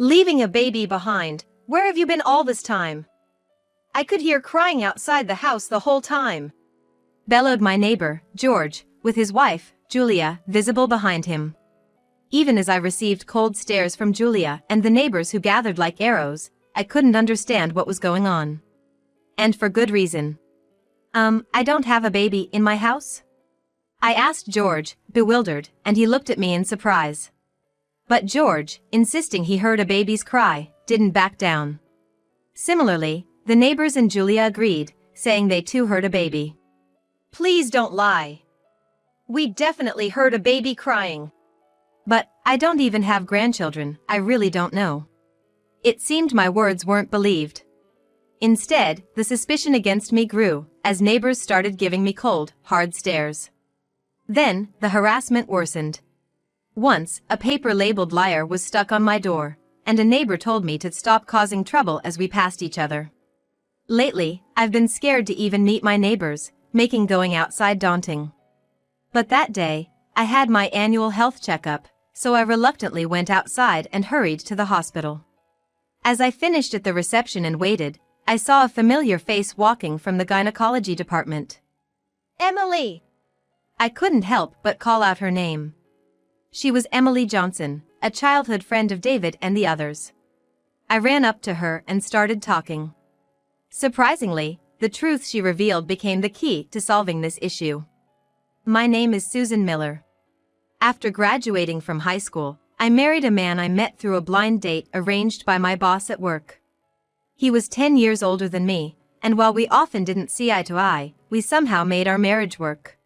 Leaving a baby behind. Where have you been all this time? I could hear crying outside the house the whole time, bellowed my neighbor, George, with his wife, Julia, visible behind him. Even as I received cold stares from Julia and the neighbors who gathered like arrows, I couldn't understand what was going on. And for good reason. I don't have a baby in my house? I asked George, bewildered, and he looked at me in surprise. But George, insisting he heard a baby's cry, didn't back down. Similarly, the neighbors and Julia agreed, saying they too heard a baby. Please don't lie. We definitely heard a baby crying. But I don't even have grandchildren, I really don't know. It seemed my words weren't believed. Instead, the suspicion against me grew, as neighbors started giving me cold, hard stares. Then, the harassment worsened. Once, a paper labeled liar was stuck on my door, and a neighbor told me to stop causing trouble as we passed each other. Lately, I've been scared to even meet my neighbors, making going outside daunting. But that day, I had my annual health checkup, so I reluctantly went outside and hurried to the hospital. As I finished at the reception and waited, I saw a familiar face walking from the gynecology department. Emily! I couldn't help but call out her name. She was Emily Johnson, a childhood friend of David and the others. I ran up to her and started talking. Surprisingly, the truth she revealed became the key to solving this issue. My name is Susan Miller. After graduating from high school, I married a man I met through a blind date arranged by my boss at work. He was 10 years older than me, and while we often didn't see eye to eye, we somehow made our marriage work.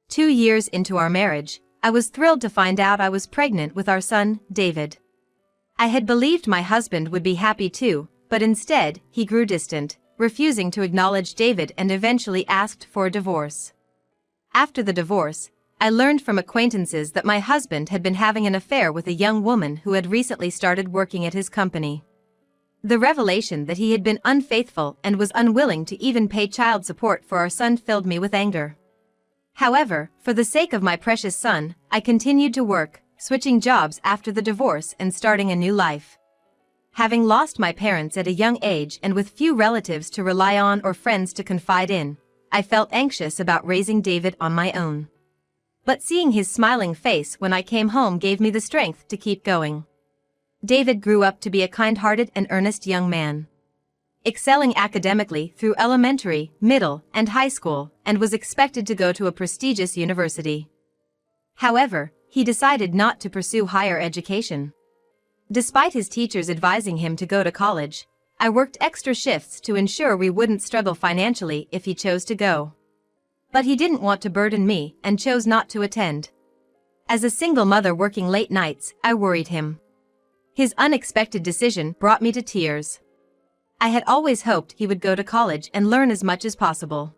2 years into our marriage, I was thrilled to find out I was pregnant with our son, David. I had believed my husband would be happy too, but instead, he grew distant, refusing to acknowledge David and eventually asked for a divorce. After the divorce, I learned from acquaintances that my husband had been having an affair with a young woman who had recently started working at his company. The revelation that he had been unfaithful and was unwilling to even pay child support for our son filled me with anger. However, for the sake of my precious son, I continued to work, switching jobs after the divorce and starting a new life. Having lost my parents at a young age and with few relatives to rely on or friends to confide in, I felt anxious about raising David on my own. But seeing his smiling face when I came home gave me the strength to keep going. David grew up to be a kind-hearted and earnest young man, excelling academically through elementary, middle, and high school, and was expected to go to a prestigious university. However, he decided not to pursue higher education. Despite his teachers advising him to go to college, I worked extra shifts to ensure we wouldn't struggle financially if he chose to go. But he didn't want to burden me and chose not to attend. As a single mother working late nights, I worried him. His unexpected decision brought me to tears. I had always hoped he would go to college and learn as much as possible.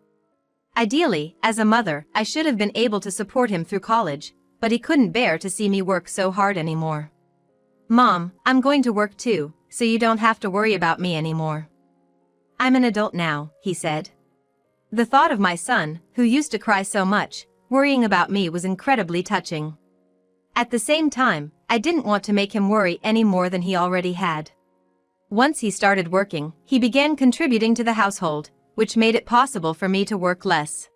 Ideally, as a mother, I should have been able to support him through college, but he couldn't bear to see me work so hard anymore. Mom, I'm going to work too, so you don't have to worry about me anymore. I'm an adult now, he said. The thought of my son, who used to cry so much, worrying about me was incredibly touching. At the same time, I didn't want to make him worry any more than he already had. Once he started working, he began contributing to the household, which made it possible for me to work less.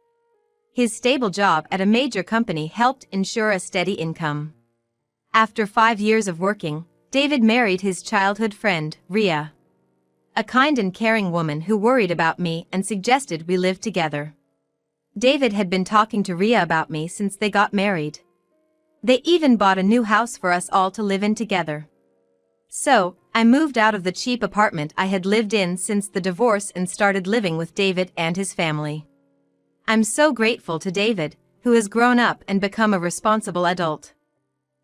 His stable job at a major company helped ensure a steady income. After 5 years of working, David married his childhood friend, Rhea, a kind and caring woman who worried about me and suggested we live together. David had been talking to Rhea about me since they got married. They even bought a new house for us all to live in together. So, I moved out of the cheap apartment I had lived in since the divorce and started living with David and his family. I'm so grateful to David, who has grown up and become a responsible adult.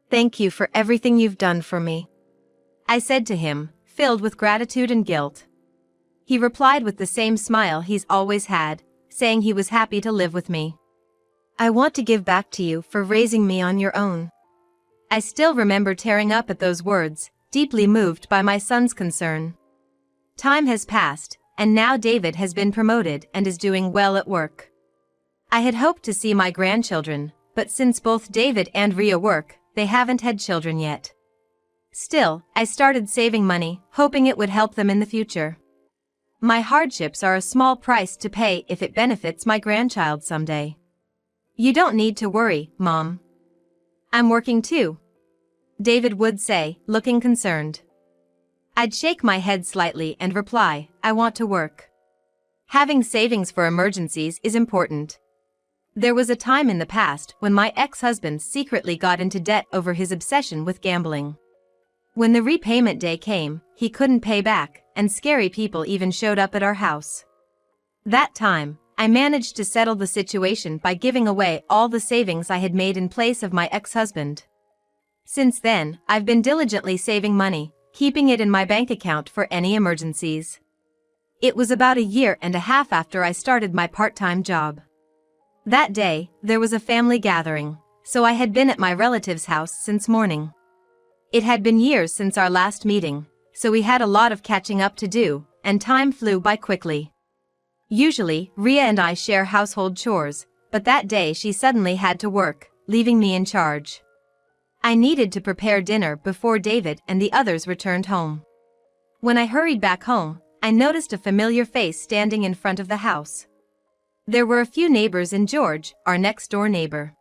Thank you for everything you've done for me, I said to him, filled with gratitude and guilt. He replied with the same smile he's always had, saying he was happy to live with me. I want to give back to you for raising me on your own. I still remember tearing up at those words, deeply moved by my son's concern. Time has passed, and now David has been promoted and is doing well at work. I had hoped to see my grandchildren, but since both David and Rhea work, they haven't had children yet. Still, I started saving money, hoping it would help them in the future. My hardships are a small price to pay if it benefits my grandchild someday. You don't need to worry, Mom. I'm working too, David would say, looking concerned. I'd shake my head slightly and reply, I want to work. Having savings for emergencies is important. There was a time in the past when my ex-husband secretly got into debt over his obsession with gambling. When the repayment day came, he couldn't pay back, and scary people even showed up at our house. That time, I managed to settle the situation by giving away all the savings I had made in place of my ex-husband. Since then, I've been diligently saving money, keeping it in my bank account for any emergencies. It was about a year and a half after I started my part-time job. That day, there was a family gathering, so I had been at my relative's house since morning. It had been years since our last meeting, so we had a lot of catching up to do, and time flew by quickly. Usually, Ria and I share household chores, but that day she suddenly had to work, leaving me in charge. I needed to prepare dinner before David and the others returned home. When I hurried back home, I noticed a familiar face standing in front of the house. There were a few neighbors and George, our next-door neighbor.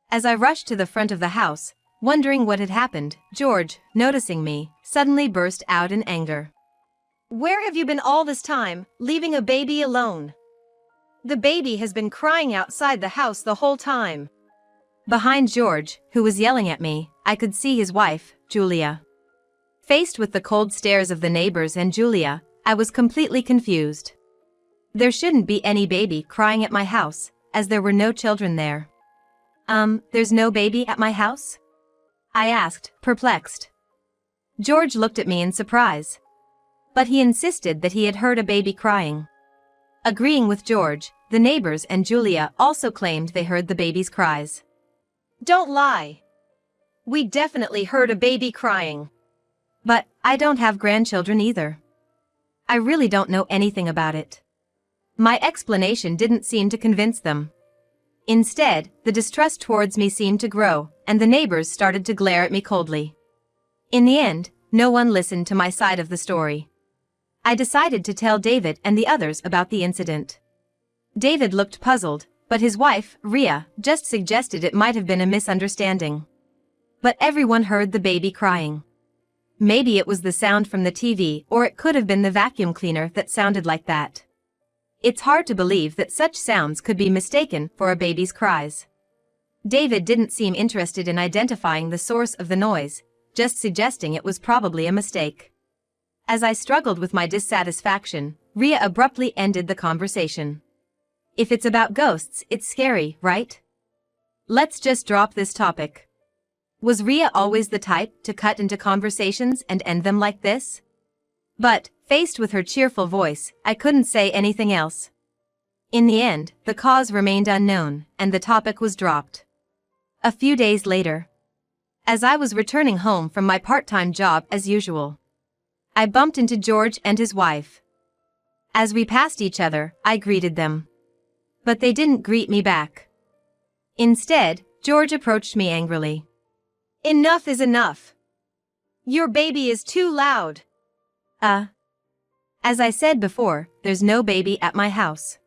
As I rushed to the front of the house, wondering what had happened, George, noticing me, suddenly burst out in anger. Where have you been all this time, leaving a baby alone? The baby has been crying outside the house the whole time. Behind George, who was yelling at me, I could see his wife, Julia. Faced with the cold stares of the neighbors and Julia, I was completely confused. There shouldn't be any baby crying at my house, as there were no children there. There's no baby at my house? I asked, perplexed. George looked at me in surprise. But he insisted that he had heard a baby crying. Agreeing with George, the neighbors and Julia also claimed they heard the baby's cries. Don't lie. We definitely heard a baby crying. But I don't have grandchildren either. I really don't know anything about it. My explanation didn't seem to convince them. Instead, the distrust towards me seemed to grow, and the neighbors started to glare at me coldly. In the end, no one listened to my side of the story. I decided to tell David and the others about the incident. David looked puzzled, but his wife, Ria, just suggested it might have been a misunderstanding. But everyone heard the baby crying. Maybe it was the sound from the TV, or it could have been the vacuum cleaner that sounded like that. It's hard to believe that such sounds could be mistaken for a baby's cries. David didn't seem interested in identifying the source of the noise, just suggesting it was probably a mistake. As I struggled with my dissatisfaction, Ria abruptly ended the conversation. If it's about ghosts, it's scary, right? Let's just drop this topic. Was Ria always the type to cut into conversations and end them like this? But, faced with her cheerful voice, I couldn't say anything else. In the end, the cause remained unknown, and the topic was dropped. A few days later, as I was returning home from my part-time job as usual, I bumped into George and his wife. As we passed each other, I greeted them. But they didn't greet me back. Instead, George approached me angrily. Enough is enough. Your baby is too loud. As I said before, there's no baby at my house.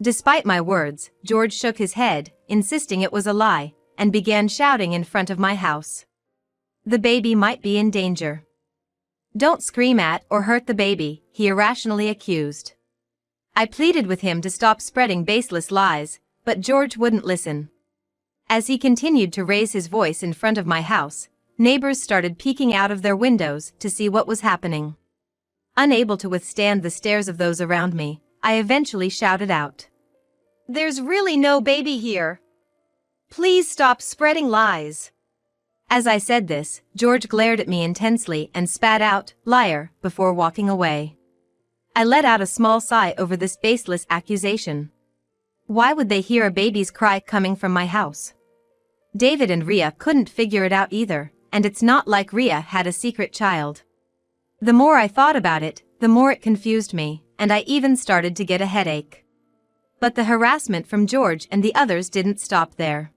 Despite my words, George shook his head, insisting it was a lie, and began shouting in front of my house. The baby might be in danger. Don't scream at or hurt the baby, he irrationally accused. I pleaded with him to stop spreading baseless lies, but George wouldn't listen. As he continued to raise his voice in front of my house, neighbors started peeking out of their windows to see what was happening. Unable to withstand the stares of those around me, I eventually shouted out. There's really no baby here. Please stop spreading lies. As I said this, George glared at me intensely and spat out, liar, before walking away. I let out a small sigh over this baseless accusation. Why would they hear a baby's cry coming from my house? David and Ria couldn't figure it out either, and it's not like Ria had a secret child. The more I thought about it, the more it confused me, and I even started to get a headache. But the harassment from George and the others didn't stop there.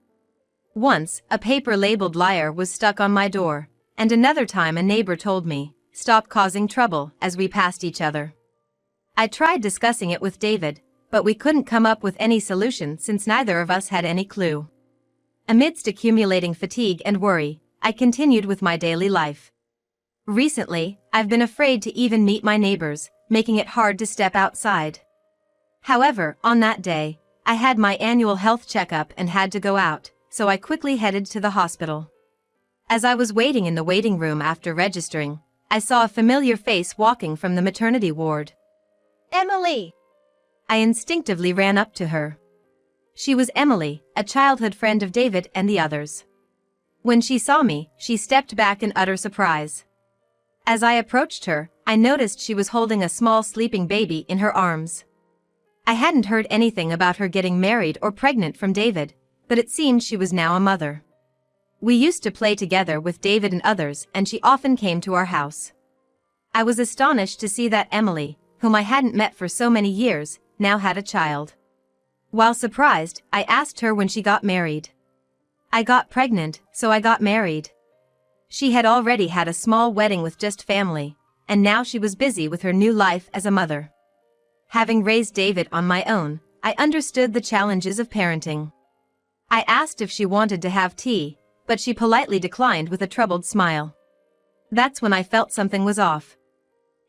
Once, a paper labeled liar was stuck on my door, And another time a neighbor told me, "Stop causing trouble," as we passed each other. I tried discussing it with David, but we couldn't come up with any solution since neither of us had any clue. Amidst accumulating fatigue and worry, I continued with my daily life. Recently, I've been afraid to even meet my neighbors, making it hard to step outside. However, on that day, I had my annual health checkup and had to go out, so I quickly headed to the hospital. As I was waiting in the waiting room after registering, I saw a familiar face walking from the maternity ward. "Emily!" I instinctively ran up to her. She was Emily, a childhood friend of David and the others. When she saw me, she stepped back in utter surprise. As I approached her, I noticed she was holding a small sleeping baby in her arms. I hadn't heard anything about her getting married or pregnant from David, but it seemed she was now a mother. We used to play together with David and others, and she often came to our house. I was astonished to see that Emily, whom I hadn't met for so many years, now had a child. While surprised, I asked her when she got married. "I got pregnant, so I got married." She had already had a small wedding with just family, and now she was busy with her new life as a mother. Having raised David on my own, I understood the challenges of parenting. I asked if she wanted to have tea, but she politely declined with a troubled smile. That's when I felt something was off.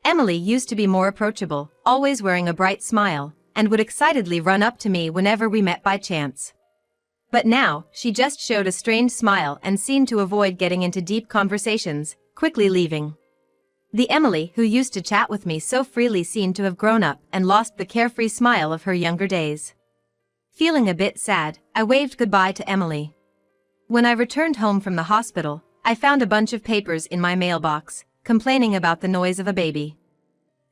Emily used to be more approachable, always wearing a bright smile, and would excitedly run up to me whenever we met by chance. But now, she just showed a strained smile and seemed to avoid getting into deep conversations, quickly leaving. The Emily who used to chat with me so freely seemed to have grown up and lost the carefree smile of her younger days. Feeling a bit sad, I waved goodbye to Emily. When I returned home from the hospital, I found a bunch of papers in my mailbox, complaining about the noise of a baby.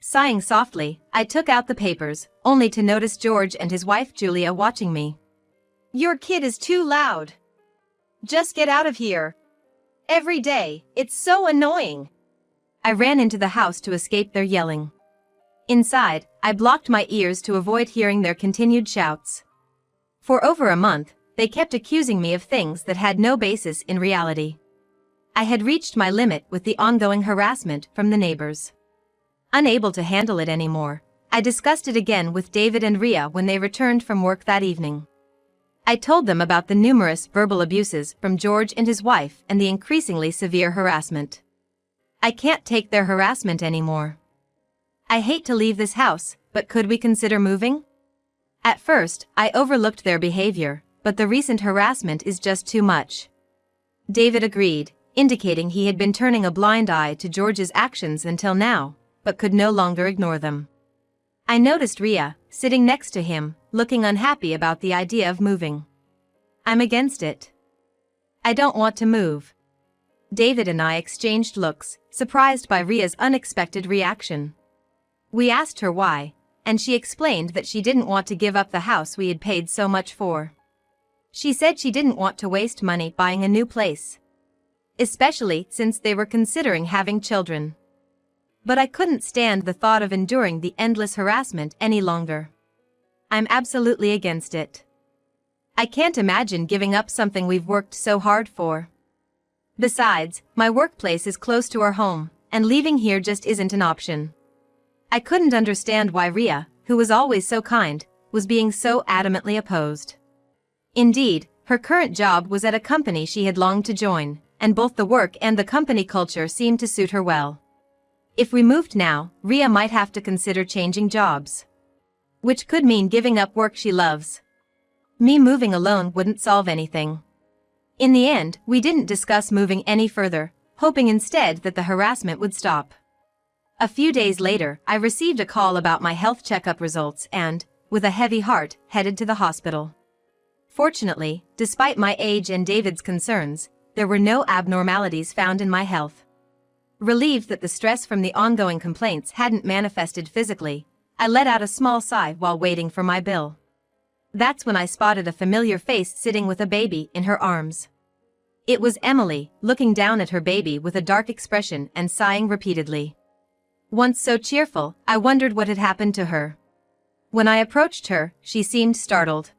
Sighing softly, I took out the papers, only to notice George and his wife Julia watching me. "Your kid is too loud. Just get out of here. Every day, it's so annoying." I ran into the house to escape their yelling. Inside, I blocked my ears to avoid hearing their continued shouts. For over a month, they kept accusing me of things that had no basis in reality. I had reached my limit with the ongoing harassment from the neighbors. Unable to handle it anymore, I discussed it again with David and Ria when they returned from work that evening. I told them about the numerous verbal abuses from George and his wife and the increasingly severe harassment. "I can't take their harassment anymore. I hate to leave this house, but could we consider moving?" At first, I overlooked their behavior, but the recent harassment is just too much. David agreed, indicating he had been turning a blind eye to George's actions until now, but could no longer ignore them. I noticed Ria, sitting next to him, looking unhappy about the idea of moving. "I'm against it. I don't want to move." David and I exchanged looks, surprised by Ria's unexpected reaction. We asked her why, and she explained that she didn't want to give up the house we had paid so much for. She said she didn't want to waste money buying a new place, especially since they were considering having children. But I couldn't stand the thought of enduring the endless harassment any longer. "I'm absolutely against it. I can't imagine giving up something we've worked so hard for. Besides, my workplace is close to our home, and leaving here just isn't an option." I couldn't understand why Ria, who was always so kind, was being so adamantly opposed. Indeed, her current job was at a company she had longed to join, and both the work and the company culture seemed to suit her well. If we moved now, Ria might have to consider changing jobs, which could mean giving up work she loves. Me moving alone wouldn't solve anything. In the end, we didn't discuss moving any further, hoping instead that the harassment would stop. A few days later, I received a call about my health checkup results and, with a heavy heart, headed to the hospital. Fortunately, despite my age and David's concerns, there were no abnormalities found in my health. Relieved that the stress from the ongoing complaints hadn't manifested physically, I let out a small sigh while waiting for my bill. That's when I spotted a familiar face sitting with a baby in her arms. It was Emily, looking down at her baby with a dark expression and sighing repeatedly. Once so cheerful, I wondered what had happened to her. When I approached her, she seemed startled.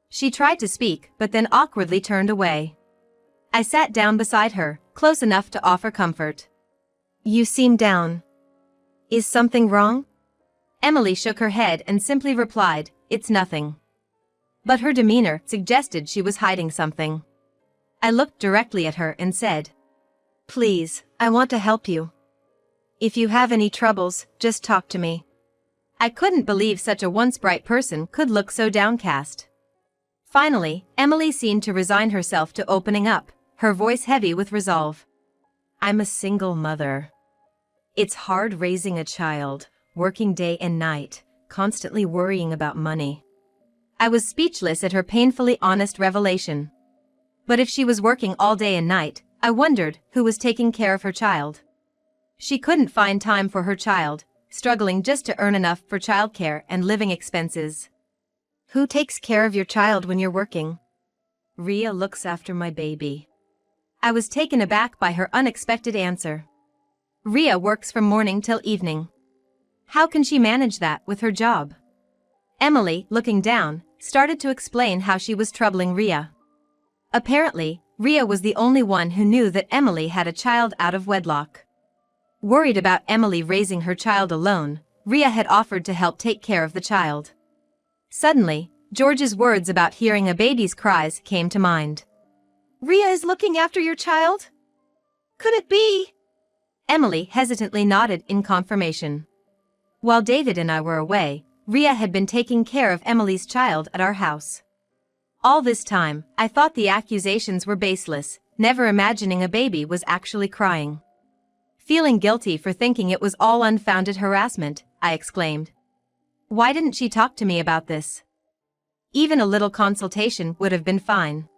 She tried to speak, but then awkwardly turned away. I sat down beside her, close enough to offer comfort. You seem down. Is something wrong? Emily shook her head and simply replied, it's nothing. But her demeanor suggested she was hiding something. I looked directly at her and said, please, I want to help you. If you have any troubles, just talk to me. I couldn't believe such a once bright person could look so downcast. Finally, Emily seemed to resign herself to opening up, her voice heavy with resolve. I'm a single mother. It's hard raising a child, working day and night, constantly worrying about money. I was speechless at her painfully honest revelation. But if she was working all day and night, I wondered who was taking care of her child. She couldn't find time for her child, struggling just to earn enough for childcare and living expenses. Who takes care of your child when you're working? Ria looks after my baby. I was taken aback by her unexpected answer. Ria works from morning till evening. How can she manage that with her job? Emily, looking down, started to explain how she was troubling Ria. Apparently, Ria was the only one who knew that Emily had a child out of wedlock. Worried about Emily raising her child alone, Ria had offered to help take care of the child. Suddenly, George's words about hearing a baby's cries came to mind. Ria is looking after your child? Could it be? Emily hesitantly nodded in confirmation. While David and I were away, Ria had been taking care of Emily's child at our house. All this time, I thought the accusations were baseless, never imagining a baby was actually crying. Feeling guilty for thinking it was all unfounded harassment, I exclaimed. Why didn't she talk to me about this? Even a little consultation would have been fine.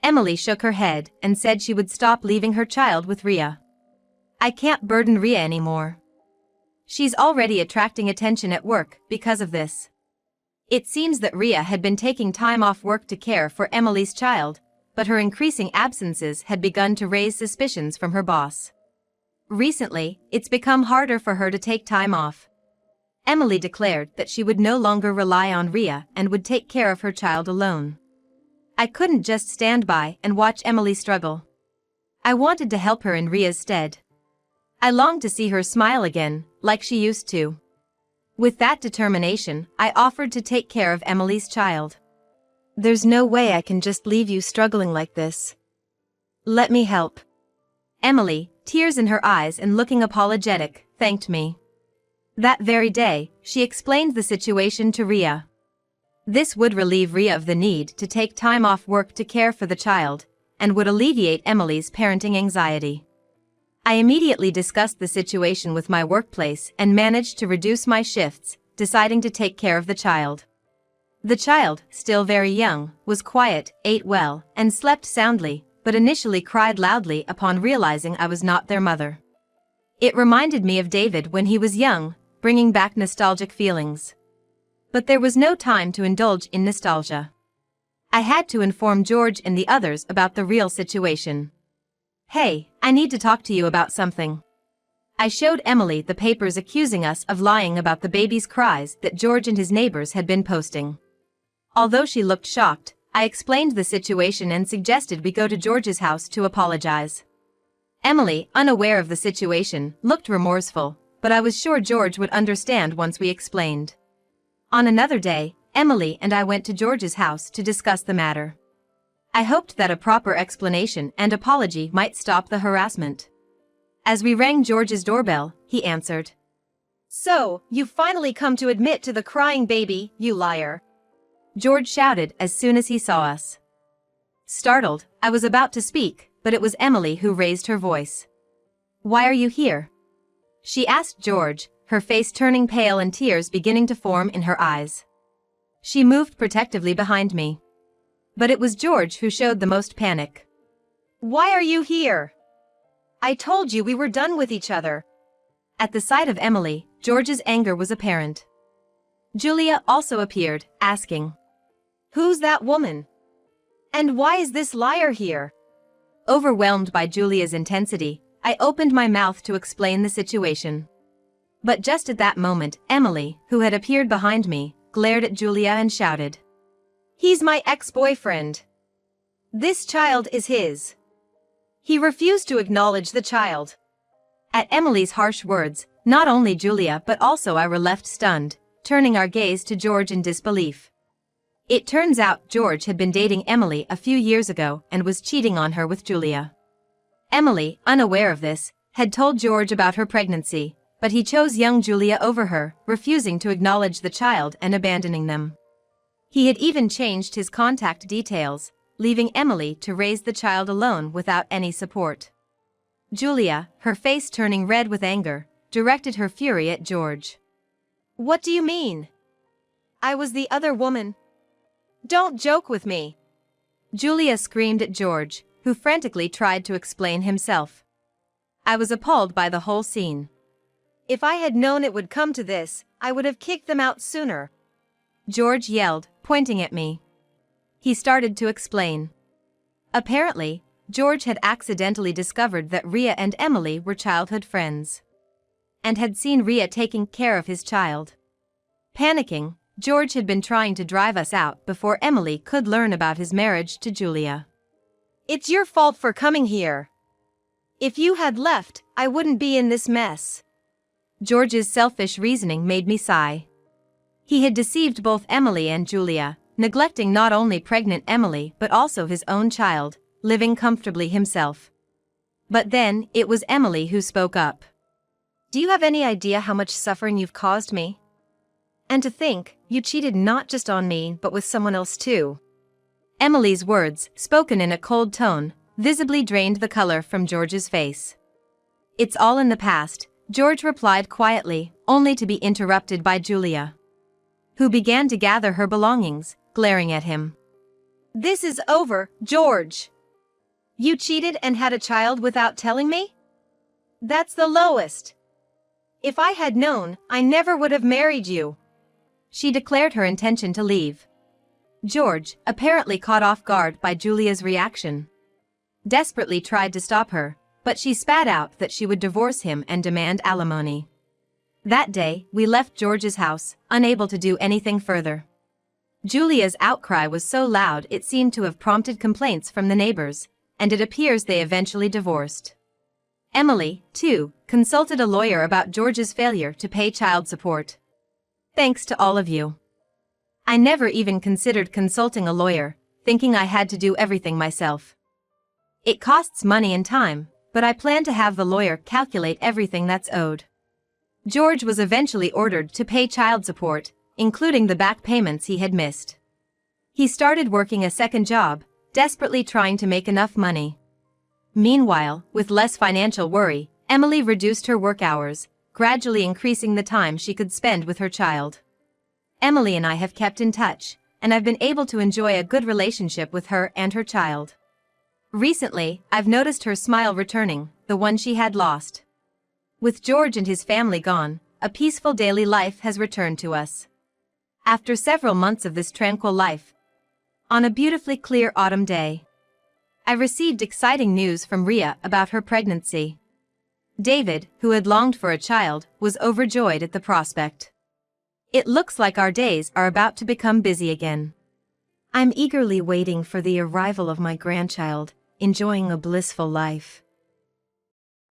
Emily shook her head and said she would stop leaving her child with Ria. I can't burden Ria anymore. She's already attracting attention at work because of this. It seems that Ria had been taking time off work to care for Emily's child, but her increasing absences had begun to raise suspicions from her boss. Recently, it's become harder for her to take time off. Emily declared that she would no longer rely on Ria and would take care of her child alone. I couldn't just stand by and watch Emily struggle. I wanted to help her in Ria's stead. I longed to see her smile again, like she used to. With that determination, I offered to take care of Emily's child. There's no way I can just leave you struggling like this. Let me help. Emily, tears in her eyes and looking apologetic, thanked me. That very day, she explained the situation to Ria. This would relieve Ria of the need to take time off work to care for the child, and would alleviate Emily's parenting anxiety. I immediately discussed the situation with my workplace and managed to reduce my shifts, deciding to take care of the child. The child, still very young, was quiet, ate well, and slept soundly, but initially cried loudly upon realizing I was not their mother. It reminded me of David when he was young, bringing back nostalgic feelings. But there was no time to indulge in nostalgia. I had to inform George and the others about the real situation. Hey, I need to talk to you about something. I showed Emily the papers accusing us of lying about the baby's cries that George and his neighbors had been posting. Although she looked shocked, I explained the situation and suggested we go to George's house to apologize. Emily, unaware of the situation, looked remorseful, but I was sure George would understand once we explained. On another day, Emily and I went to George's house to discuss the matter. I hoped that a proper explanation and apology might stop the harassment. As we rang George's doorbell, he answered. So, you've finally come to admit to the crying baby, you liar. George shouted as soon as he saw us. Startled, I was about to speak, but it was Emily who raised her voice. Why are you here? She asked George, her face turning pale and tears beginning to form in her eyes. She moved protectively behind me. But it was George who showed the most panic. Why are you here? I told you we were done with each other. At the sight of Emily, George's anger was apparent. Julia also appeared, asking, Who's that woman? And why is this liar here? Overwhelmed by Julia's intensity, I opened my mouth to explain the situation. But just at that moment, Emily, who had appeared behind me, glared at Julia and shouted. He's my ex-boyfriend. This child is his. He refused to acknowledge the child. At Emily's harsh words, not only Julia but also I were left stunned, turning our gaze to George in disbelief. It turns out George had been dating Emily a few years ago and was cheating on her with Julia. Emily, unaware of this, had told George about her pregnancy, but he chose young Julia over her, refusing to acknowledge the child and abandoning them. He had even changed his contact details, leaving Emily to raise the child alone without any support. Julia, her face turning red with anger, directed her fury at George. "What do you mean? I was the other woman. Don't joke with me." Julia screamed at George, who frantically tried to explain himself. I was appalled by the whole scene. "If I had known it would come to this, I would have kicked them out sooner," George yelled, pointing at me. He started to explain. Apparently, George had accidentally discovered that Ria and Emily were childhood friends, and had seen Ria taking care of his child. Panicking, George had been trying to drive us out before Emily could learn about his marriage to Julia. "It's your fault for coming here. If you had left, I wouldn't be in this mess." George's selfish reasoning made me sigh. He had deceived both Emily and Julia, neglecting not only pregnant Emily but also his own child, living comfortably himself. But then, it was Emily who spoke up. "Do you have any idea how much suffering you've caused me? And to think, you cheated not just on me but with someone else too." Emily's words, spoken in a cold tone, visibly drained the color from George's face. "It's all in the past," George replied quietly, only to be interrupted by Julia, who began to gather her belongings, glaring at him. "This is over, George. You cheated and had a child without telling me? That's the lowest. If I had known, I never would have married you." She declared her intention to leave. George, apparently caught off guard by Julia's reaction, desperately tried to stop her, but she spat out that she would divorce him and demand alimony. That day, we left George's house, unable to do anything further. Julia's outcry was so loud it seemed to have prompted complaints from the neighbors, and it appears they eventually divorced. Emily, too, consulted a lawyer about George's failure to pay child support. Thanks to all of you. I never even considered consulting a lawyer, thinking I had to do everything myself. It costs money and time, but I plan to have the lawyer calculate everything that's owed. George was eventually ordered to pay child support, including the back payments he had missed. He started working a second job, desperately trying to make enough money. Meanwhile, with less financial worry, Emily reduced her work hours, gradually increasing the time she could spend with her child. Emily and I have kept in touch, and I've been able to enjoy a good relationship with her and her child. Recently, I've noticed her smile returning, the one she had lost. With George and his family gone, a peaceful daily life has returned to us. After several months of this tranquil life, on a beautifully clear autumn day, I received exciting news from Ria about her pregnancy. David, who had longed for a child, was overjoyed at the prospect. It looks like our days are about to become busy again. I'm eagerly waiting for the arrival of my grandchild, enjoying a blissful life.